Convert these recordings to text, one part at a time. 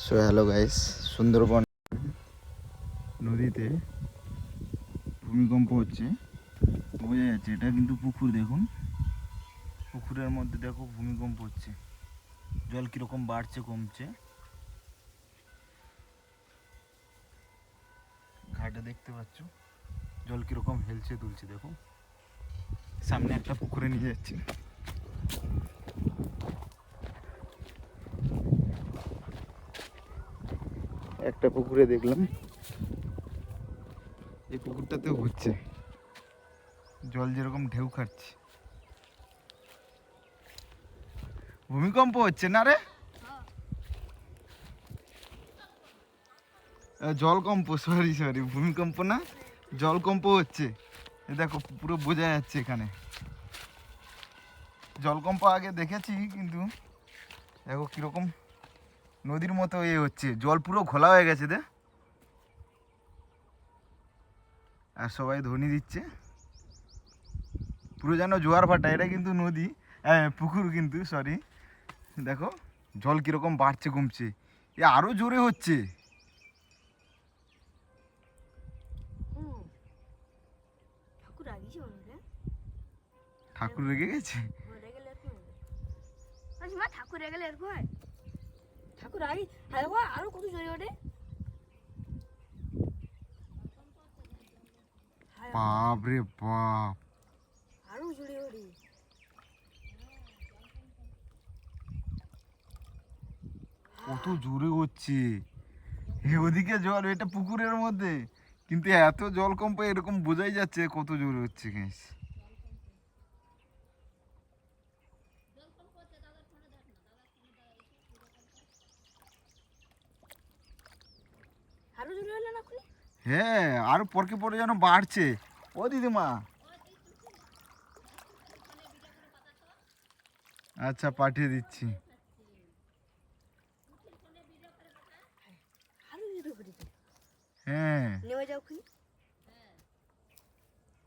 So hello guys, Sundarban নদীতে ভূমিকম্প হচ্ছে, বোঝা যাচ্ছে। এটা কিন্তু পুকুর, দেখুন পুকুরের মধ্যে দেখো ভূমিকম্প হচ্ছে। জল কীরকম বাড়ছে কমছে, ঘাটে দেখতে পাচ্ছ জল কীরকম হেলছে দুলছে। দেখো সামনে একটা পুকুরে নিয়ে যাচ্ছে। একটা পুকুরে দেখলাম, এই পুকুরটাতেও হচ্ছে, জল যেরকম ঢেউ খাচ্ছে। ভূমিকম্প হচ্ছে না রে, জলকম্প, সরি ভূমিকম্প না, জলকম্প হচ্ছে। এ দেখো পুরো বোঝা যাচ্ছে এখানে। জলকম্প আগে দেখেছি, কিন্তু দেখো কীরকম নদীর মতো হচ্ছে, জল পুরো ঘোলা হয়ে গেছে দে। আর সবাই ধ্বনি দিচ্ছে, পুরো যেন জোয়ার ভাটা। এটা কিন্তু নদী, পুকুর কিন্তু, সরি। দেখো জল কীরকম বাড়ছে কমছে, এ আরও জোরে হচ্ছে। ঠাকুর রেগে গেছে। ঠাকুর রেগে এরকম হয়, ঠাকুর আগে আরো কত জোরে ওঠে। বাপ রে বাপ, আরো জোরে ওঠে। কত জোরে হচ্ছে। ওদিকে জল, এটা পুকুরের মধ্যে, কিন্তু এত জলকম্প এরকম বোঝাই যাচ্ছে কত জোরে হচ্ছে। গ্যাস আরো জোরে হলো না? হ্যাঁ, আর পরকে পরে যেন বাড়ছে। ও দিদিমা, আচ্ছা পাঠিয়ে দিচ্ছি। আরো জোরে করে দে। হ্যাঁ নেমে যাও খুনি।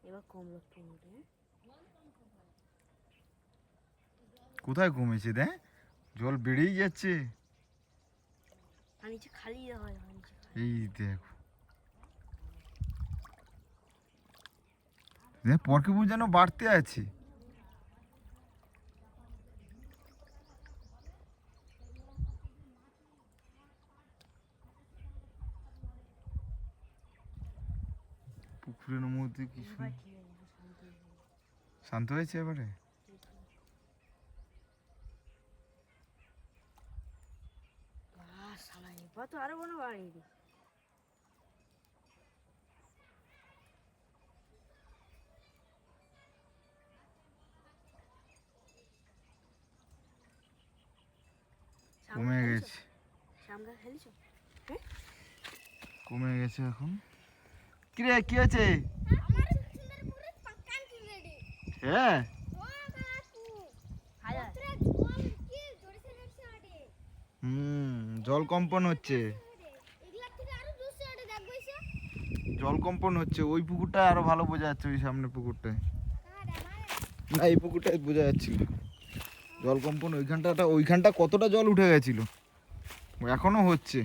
এবার কমলো পুরো। কোথায় কমেছে, দেখ জল বেড়েই যাচ্ছে। নিচে খালি হয়, এই দেখো, দেখ পরকে যেন বাড়তে আছে। পুকুরের মধ্যে কিছু শান্ত হয়েছে এবারে। এবার তো আরো কোনো বাড়ি। কমে গেছে, কমে গেছে এখন। কিরে কি আছে? হ্যাঁ জল কম্পন হচ্ছে, জল কম্পন হচ্ছে। ওই পুকুরটা আরো ভালো বোঝা যাচ্ছে, ওই সামনে পুকুরটায় না, এই পুকুরটায় বোঝা যাচ্ছিল জল কম্পন। ওইখানটা কতটা জল উঠে গেছিল, এখনো হচ্ছে।